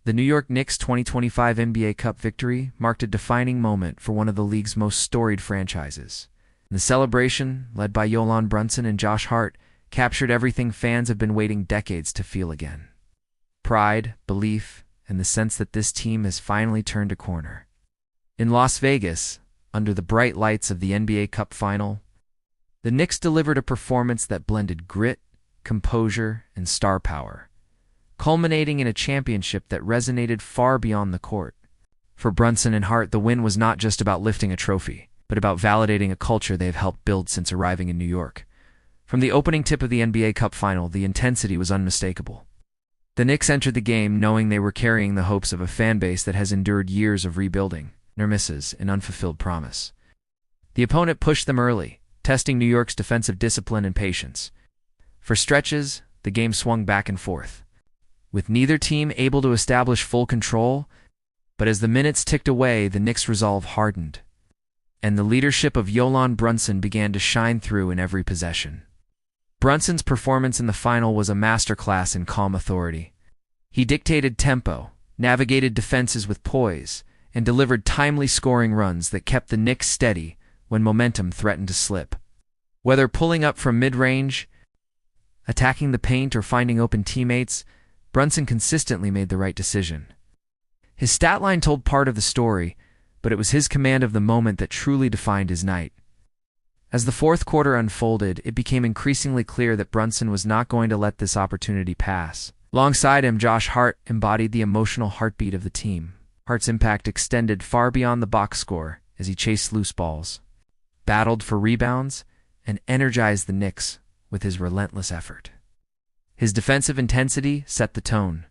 The New York Knicks' 2025 NBA Cup victory marked a defining moment for one of the league's most storied franchises. The celebration, led by Jalen Brunson and Josh Hart, captured everything fans have been waiting decades to feel again: pride, belief, and the sense that this team has finally turned a corner. In Las Vegas, under the bright lights of the NBA Cup final, the Knicks delivered a performance that blended grit, composure, and star power, culminating in a championship that resonated far beyond the court. For Brunson and Hart, the win was not just about lifting a trophy, but about validating a culture they have helped build since arriving in New York. From the opening tip of the NBA Cup final, the intensity was unmistakable. The Knicks entered the game knowing they were carrying the hopes of a fan base that has endured years of rebuilding, near misses, and unfulfilled promise. The opponent pushed them early, testing New York's defensive discipline and patience. For stretches, the game swung back and forth, with neither team able to establish full control. But as the minutes ticked away, the Knicks' resolve hardened, and the leadership of Jalen Brunson began to shine through in every possession. Brunson's performance in the final was a masterclass in calm authority. He dictated tempo, navigated defenses with poise, and delivered timely scoring runs that kept the Knicks steady when momentum threatened to slip. Whether pulling up from mid-range, attacking the paint, or finding open teammates, Brunson consistently made the right decision. His stat line told part of the story, but it was his command of the moment that truly defined his night. As the fourth quarter unfolded, it became increasingly clear that Brunson was not going to let this opportunity pass. Alongside him, Josh Hart embodied the emotional heartbeat of the team. Hart's impact extended far beyond the box score as he chased loose balls, battled for rebounds, and energized the Knicks with his relentless effort. His defensive intensity set the tone,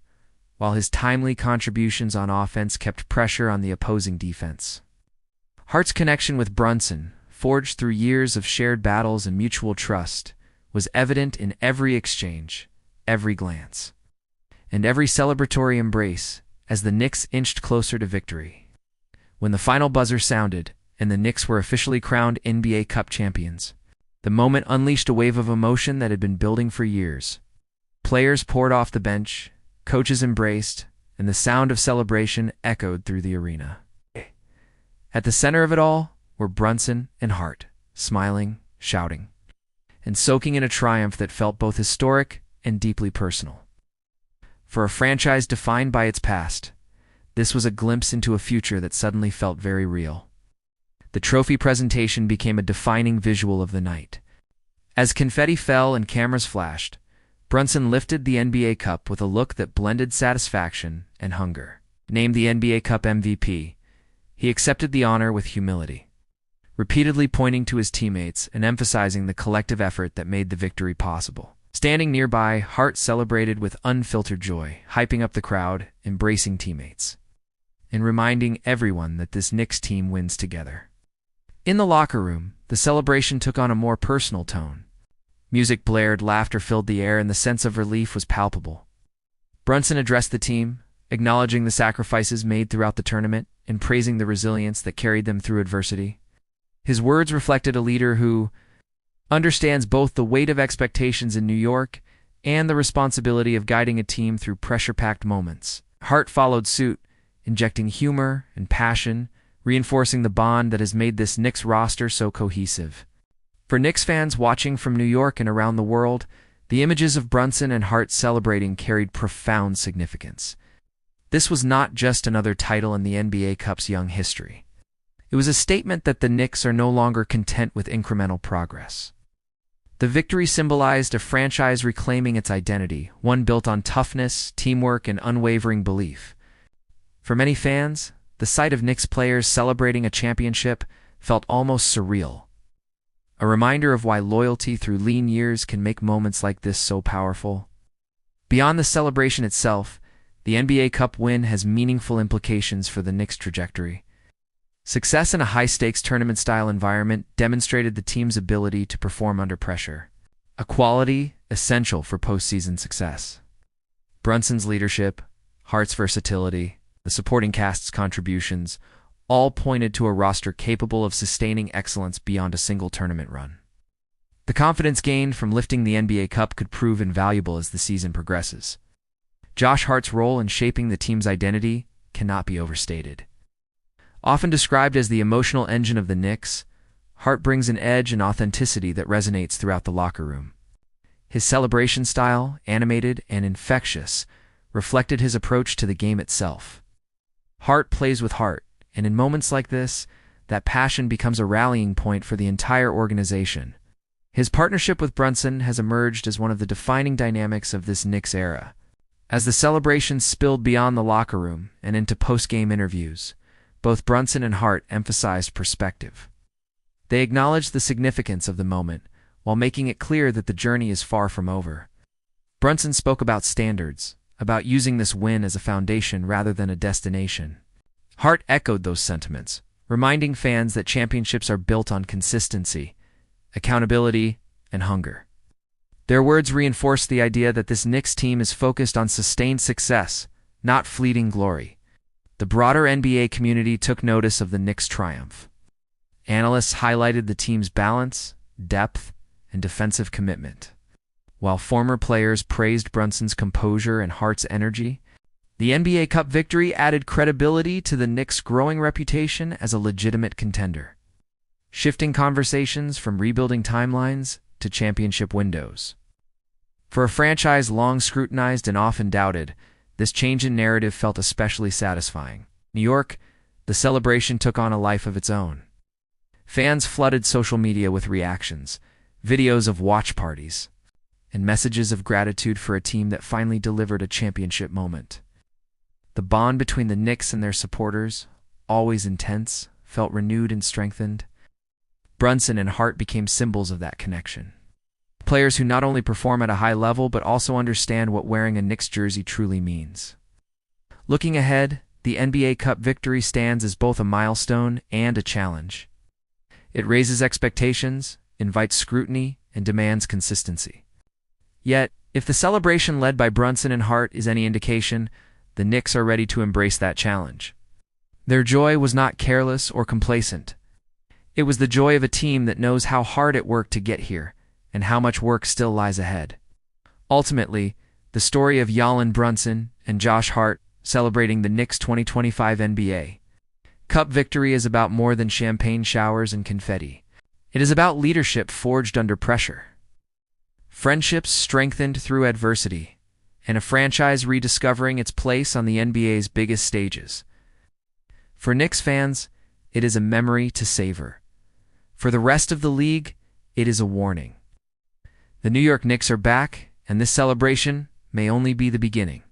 while his timely contributions on offense kept pressure on the opposing defense. Hart's connection with Brunson, forged through years of shared battles and mutual trust, was evident in every exchange, every glance, and every celebratory embrace as the Knicks inched closer to victory. When the final buzzer sounded and the Knicks were officially crowned NBA Cup champions, the moment unleashed a wave of emotion that had been building for years. Players poured off the bench, coaches embraced, and the sound of celebration echoed through the arena. At the center of it all were Brunson and Hart, smiling, shouting, and soaking in a triumph that felt both historic and deeply personal. For a franchise defined by its past, this was a glimpse into a future that suddenly felt very real. The trophy presentation became a defining visual of the night. As confetti fell and cameras flashed, Brunson lifted the NBA Cup with a look that blended satisfaction and hunger. Named the NBA Cup MVP, he accepted the honor with humility, repeatedly pointing to his teammates and emphasizing the collective effort that made the victory possible. Standing nearby, Hart celebrated with unfiltered joy, hyping up the crowd, embracing teammates, and reminding everyone that this Knicks team wins together. In the locker room, the celebration took on a more personal tone. Music blared, laughter filled the air, and the sense of relief was palpable. Brunson addressed the team, acknowledging the sacrifices made throughout the tournament and praising the resilience that carried them through adversity. His words reflected a leader who understands both the weight of expectations in New York and the responsibility of guiding a team through pressure-packed moments. Hart followed suit, injecting humor and passion, reinforcing the bond that has made this Knicks roster so cohesive. For Knicks fans watching from New York and around the world, the images of Brunson and Hart celebrating carried profound significance. This was not just another title in the NBA Cup's young history. It was a statement that the Knicks are no longer content with incremental progress. The victory symbolized a franchise reclaiming its identity, one built on toughness, teamwork, and unwavering belief. For many fans, the sight of Knicks players celebrating a championship felt almost surreal, a reminder of why loyalty through lean years can make moments like this so powerful. Beyond the celebration itself, the NBA Cup win has meaningful implications for the Knicks' trajectory. Success in a high-stakes tournament-style environment demonstrated the team's ability to perform under pressure, a quality essential for postseason success. Brunson's leadership, Hart's versatility, the supporting cast's contributions, all pointed to a roster capable of sustaining excellence beyond a single tournament run. The confidence gained from lifting the NBA Cup could prove invaluable as the season progresses. Josh Hart's role in shaping the team's identity cannot be overstated. Often described as the emotional engine of the Knicks, Hart brings an edge and authenticity that resonates throughout the locker room. His celebration style, animated and infectious, reflected his approach to the game itself. Hart plays with heart, and in moments like this, that passion becomes a rallying point for the entire organization. His partnership with Brunson has emerged as one of the defining dynamics of this Knicks era. As the celebration spilled beyond the locker room and into post-game interviews, both Brunson and Hart emphasized perspective. They acknowledged the significance of the moment, while making it clear that the journey is far from over. Brunson spoke about standards, about using this win as a foundation rather than a destination. Hart echoed those sentiments, reminding fans that championships are built on consistency, accountability, and hunger. Their words reinforced the idea that this Knicks team is focused on sustained success, not fleeting glory. The broader NBA community took notice of the Knicks' triumph. Analysts highlighted the team's balance, depth, and defensive commitment. While former players praised Brunson's composure and Hart's energy, the NBA Cup victory added credibility to the Knicks' growing reputation as a legitimate contender, shifting conversations from rebuilding timelines to championship windows. For a franchise long scrutinized and often doubted, this change in narrative felt especially satisfying. New York, the celebration took on a life of its own. Fans flooded social media with reactions, videos of watch parties, and messages of gratitude for a team that finally delivered a championship moment. The bond between the Knicks and their supporters, always intense, felt renewed and strengthened. Brunson and Hart became symbols of that connection. Players who not only perform at a high level but also understand what wearing a Knicks jersey truly means. Looking ahead, the NBA Cup victory stands as both a milestone and a challenge. It raises expectations, invites scrutiny, and demands consistency. Yet, if the celebration led by Brunson and Hart is any indication, the Knicks are ready to embrace that challenge. Their joy was not careless or complacent. It was the joy of a team that knows how hard it worked to get here and how much work still lies ahead. Ultimately, the story of Jalen Brunson and Josh Hart celebrating the Knicks' 2025 NBA Cup victory is about more than champagne showers and confetti. It is about leadership forged under pressure, friendships strengthened through adversity, and a franchise rediscovering its place on the NBA's biggest stages. For Knicks fans, it is a memory to savor. For the rest of the league, it is a warning. The New York Knicks are back, and this celebration may only be the beginning.